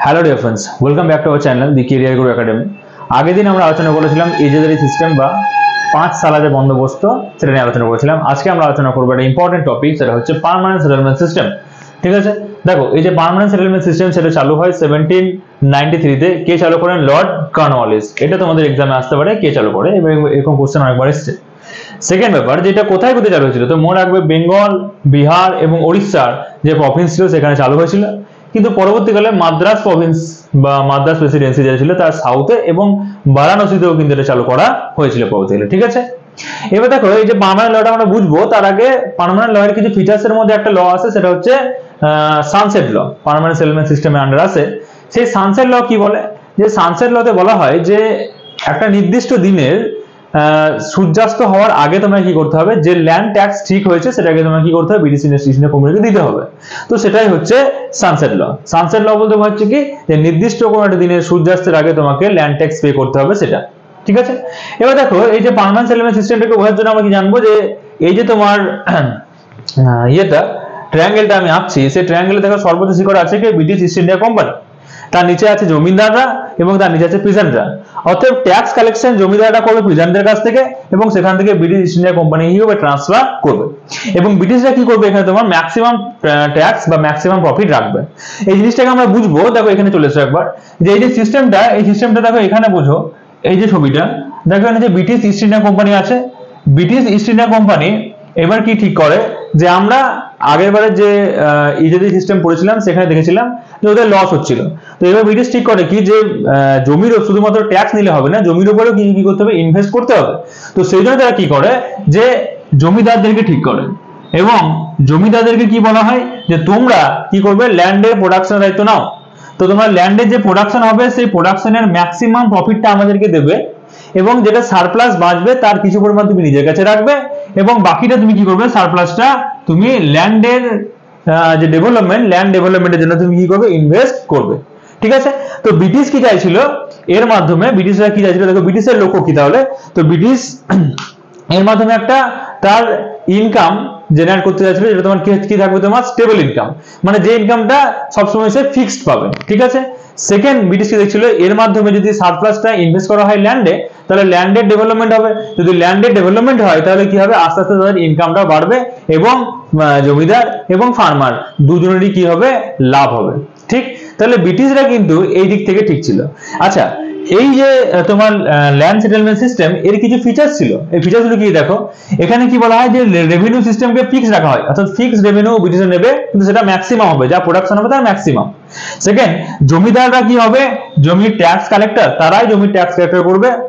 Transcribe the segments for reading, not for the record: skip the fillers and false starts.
Hello dear friends, welcome back to our channel the career Guru academy. আগের দিন আমরা আলোচনা করেছিলাম এজেদারি সিস্টেম বা 5 সালা যে বন্দোবস্ত, সেটা নিয়ে আলোচনা করেছিলাম। আজকে আমরা আলোচনা করবো একটা ইম্পর্টেন্ট টপিক, সেটা হচ্ছে পার্মানেন্ট সেটেলমেন্ট সিস্টেম। ঠিক আছে, দেখো এই যে পার্মানেন্ট সেটেলমেন্ট সিস্টেম সেটা চালু হয় 1793 তে। কে চালু করেন? Lord Cornwallis. এটা তোমাদের এক্সামে আসতে পারে, কে চালু করে, এবং এরকম কোশ্চেন অনেকবার এসেছে। সেকেন্ড ব্যাপার, যেটা কোথায় কোথায় চালু হয়েছিল, তো মনে রাখবে বেঙ্গল, বিহার এবং ওড়িশার যে প্রভিন্স ছিল সেখানে চালু হয়েছিল। কিন্তু পরবর্তীকালে মাদ্রাস প্রভিন্স বা মাদ্রাস প্রেসিডেন্সি যেটা ছিল তার সাউথে এবং বারাণসীতেও কিন্তু এটা চালু করা হয়েছিল পরবর্তীকালে। ঠিক আছে, এবার দেখো এই যে পার্মানেন্ট লটা আমরা বুঝবো, তার আগে পার্মানেন্ট ল এর কিছু ফিচার্স এর মধ্যে একটা ল আছে, সেটা হচ্ছে সানসেট ল। পার্মানেন্ট সেটেলমেন্ট সিস্টেমের আন্ডার আছে। সেই সানসেট ল কি বলে, যে সানসেট লতে বলা হয় যে একটা নির্দিষ্ট দিনের সূর্যাস্ত হওয়ার আগে তোমাকে কি করতে হবে, যে ল্যান্ড ট্যাক্স ঠিক হয়েছে সেটাকে তোমাকে কি করতে হবে, ব্রিটিশ ইস্ট ইন্ডিয়া কোম্পানিকে দিতে হবে। তো সেটাই হচ্ছে সানসেট ল। সানসেট ল বলতে হচ্ছে কি, যে নির্দিষ্ট কোনো একটা দিনের সূর্যাস্তের আগে তোমাকে ল্যান্ড ট্যাক্স পে করতে হবে সেটা। ঠিক আছে, এবার দেখো এই যে পার্মানেন্ট সেটেলমেন্ট সিস্টেমটাকে বোঝার জন্য আমরা কি জানবো, যে এই যে তোমার ইয়েটা ট্রায়াঙ্গেলটা আমি আঁকছি, সেই ট্রায়াঙ্গেলে দেখো সর্বোচ্চ শিখরে আছে কি, ব্রিটিশ ইস্ট ইন্ডিয়া কোম্পানি। তার নিচে আছে জমিদাররা এবং তার নিচে আছে পিজেন্টরা। অর্থাৎ ট্যাক্স কালেকশন জমিদাররা করবে পিজেন্টদের কাছ থেকে এবং সেখান থেকে ব্রিটিশ ইস্ট ইন্ডিয়া কোম্পানি হিসেবে ট্রান্সফার করবে। এবং ব্রিটিশরা কি করবে, এখানে তোমার ম্যাক্সিমাম ট্যাক্স বা ম্যাক্সিমাম প্রফিট রাখবে। এই জিনিসটাকে আমরা বুঝবো। দেখো এখানে চলে এসো একবার, যে এই যে সিস্টেমটা, এই সিস্টেমটা দেখো এখানে বোঝো। এই যে ছবিটা দেখো, এখানে যে ব্রিটিশ ইস্ট ইন্ডিয়া কোম্পানি আছে, ব্রিটিশ ইস্ট ইন্ডিয়া কোম্পানি এবার কি ঠিক করে, যে আমরা আগের বারে যে ইজেদি সিস্টেম পড়েছিলাম সেখানে দেখেছিলাম যে ওদের লস হচ্ছিল। তো এবার ব্রিটিশ ঠিক করে কি, যে জমির শুধুমাত্র ট্যাক্স নিলে হবে না, জমির উপরেও কি কি করতে হবে, ইনভেস্ট করতে হবে। তো সেই জন্য তারা কি করে, যে জমিদারদেরকে ঠিক করে এবং জমিদারদেরকে কি বলা হয়, যে তোমরা কি করবে, ল্যান্ডের প্রোডাকশনের দায়িত্ব নাও। তো তোমরা ল্যান্ডের যে প্রোডাকশন হবে সেই প্রোডাকশনের ম্যাক্সিমাম প্রফিটটা আমাদেরকে দেবে এবং যেটা সারপ্লাস বাঁচবে তার কিছু পরিমাণ তুমি নিজের কাছে রাখবে এবং বাকিটা তুমি কি করবে, সারপ্লাসটা তুমি ল্যান্ডের যে ডেভেলপমেন্ট, ল্যান্ড ডেভেলপমেন্টের জন্য তুমি কি করবে, ইনভেস্ট করবে। ঠিক আছে, তো ব্রিটিশ কি চাইছিল এর মাধ্যমে, ব্রিটিশরা কি চাইছিল, দেখো ব্রিটিশের লক্ষ্য কি তাহলে, তো ব্রিটিশ এর মাধ্যমে একটা তার ইনকাম জেনারেট করতে চাইছিল, যেটা তোমার কি থাকবে, তোমার স্টেবল ইনকাম, মানে যে ইনকামটা সবসময় সে ফিক্সড পাবে। ঠিক আছে, সেকেন্ড ব্রিটিশ কি দেখছিল, এর মাধ্যমে যদি সারপ্লাসটা ইনভেস্ট করা হয় ল্যান্ডে, তাহলে ল্যান্ডের ডেভেলপমেন্ট হবে। যদি ল্যান্ডের ডেভেলপমেন্ট হয় তাহলে কি হবে, আস্তে আস্তে তাদের ইনকামটা বাড়বে এবং জমিদার এবং ফার্মার দুজনেরই কি হবে, লাভ হবে। ঠিক, তাহলে ব্রিটিশরা কিন্তু এই দিক থেকে ঠিক ছিল। আচ্ছা, এই যে তোমার ল্যান্ড সেটেলমেন্ট সিস্টেম, এর কিছু ফিচার্স ছিল। এই ফিচার্সগুলো কি দেখো, এখানে কি বলা হয়, যে রেভিনিউ সিস্টেমকে ফিক্স রাখা হয়, অর্থাৎ ফিক্সড রেভিনিউ ব্রিটিশরা নেবে, কিন্তু সেটা ম্যাক্সিমাম হবে, যা প্রোডাকশন হবে তার ম্যাক্সিমাম। সেকেন্ড, জমিদাররা কি হবে, জমির ট্যাক্স কালেক্টর, তারাই জমির ট্যাক্স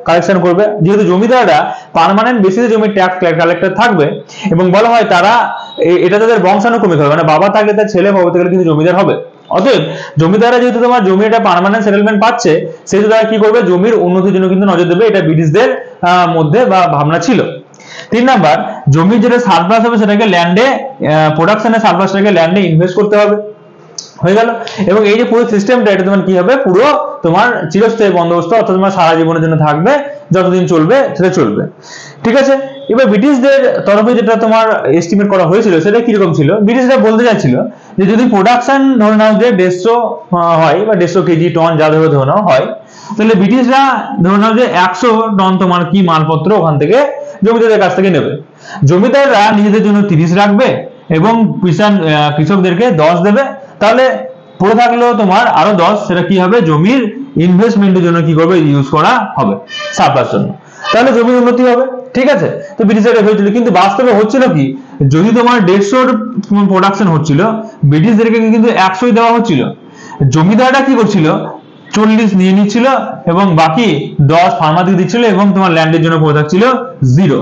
কালেকশন করবে। যেহেতু জমিদাররা পার্মানেন্ট বেসিসে জমির ট্যাক্স কালেক্টর থাকবে এবং বলা হয় তারা এটা তাদের বংশানুক্রমিক হবে, মানে বাবা থাকলে তার ছেলে পরবর্তীকালে কিন্তু জমিদার হবে। অতএব জমিদাররা যেহেতু তোমার জমির একটা পার্মানেন্ট সেটেলমেন্ট পাচ্ছে, সেহেতু তারা কি করবে, জমির উন্নতির জন্য কিন্তু নজর দেবে। এটা ব্রিটিশদের মধ্যে বা ভাবনা ছিল। 3 নাম্বার, জমির যেটা সারপ্লাস হবে সেটাকে ল্যান্ডে, প্রোডাকশনের সারপ্লাসটাকে ল্যান্ডে ইনভেস্ট করতে হবে। হয়ে গেল। এবং এই যে পুরো সিস্টেমটা, এটা তোমার কি হবে, পুরো তোমার চিরস্থায়ী বন্দোবস্ত, অর্থাৎ তোমার সারা জীবনের জন্য থাকবে, যতদিন চলবে সেটা চলবে। ঠিক আছে, এবার ব্রিটিশদের তরফে যেটা তোমার এস্টিমেট করা হয়েছিল সেটা কিরকম ছিল, ব্রিটিশরা বলতে চাচ্ছিল যে যদি প্রোডাকশন ধরে নাও যে 150 হয় বা 150 কেজি টন যা ধরে নাও হয়, তাহলে ব্রিটিশরা ধরে নাও যে 100 টন তোমার কি মালপত্র ওখান থেকে জমিদারদের কাছ থেকে নেবে। জমিদাররা নিজেদের জন্য 30 রাখবে এবং কৃষকদেরকে 10 দেবে। তাহলে পড়ে থাকলো তোমার আরো 10, সেটা কি হবে, জমির ইনভেস্টমেন্টের জন্য কি করবে, ইউজ করা হবে সারপ্লাস জন্য। তাহলে জমির উন্নতি হবে। ঠিক আছে, তো ব্রিটিশরা হয়েছিল, কিন্তু বাস্তবে হচ্ছিল কি, যদি তোমার 150 প্রোডাকশন হচ্ছিল, ব্রিটিশদেরকে কিন্তু 100 দেওয়া হচ্ছিল। জমিদাররা কি করছিল, 40 নিয়ে নিচ্ছিল এবং বাকি 10 ফার্মারদের দিচ্ছিল এবং তোমার ল্যান্ডের জন্য পড়ে থাকছিল 0।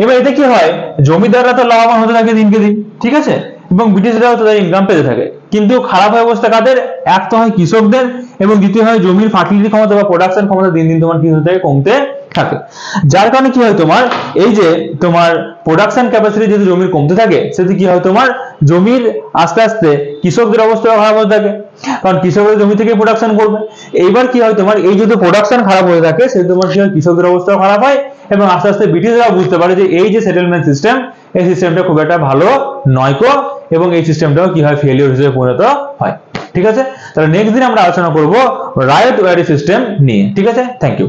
এবার এতে কি হয়, জমিদাররা তো লাভবান হতে থাকে দিনকে দিন। ঠিক আছে, এবং ব্রিটিশরাও তাদের ইনকাম পেতে থাকে। কিন্তু খারাপ অবস্থা কাদের, এক তো হয় কৃষকদের এবং দ্বিতীয় হয় জমির ফার্টিলিটি ক্ষমতা বা প্রোডাকশন ক্ষমতা দিন দিন তোমার কি হতে থাকে, কমতে থাকে। যার কারণে কি হয়, তোমার এই যে তোমার প্রোডাকশন ক্যাপাসিটি যদি জমির কমতে থাকে, সেটা কি হয়, তোমার জমির আস্তে আস্তে কৃষকদের অবস্থা খারাপ হতে থাকে, কারণ কৃষকরা জমি থেকে প্রোডাকশন করবে। এইবার কি হয়, তোমার এই যদি প্রোডাকশন খারাপ হয়ে থাকে, সেটা তোমার কি হয়, কৃষকদের অবস্থা খারাপ হয় এবং আস্তে আস্তে ব্রিটিশরা বুঝতে পারে যে এই যে সেটেলমেন্ট সিস্টেম, এই সিস্টেমটা খুব একটা ভালো নয়কো এবং এই সিস্টেমটাও কি হয় ফেলিওর হিসেবে পরিণত হয়। ঠিক আছে, তাহলে নেক্সট দিন আমরা আলোচনা করব রায়ত ওয়ারি সিস্টেম নিয়ে। ঠিক আছে, থ্যাংক ইউ।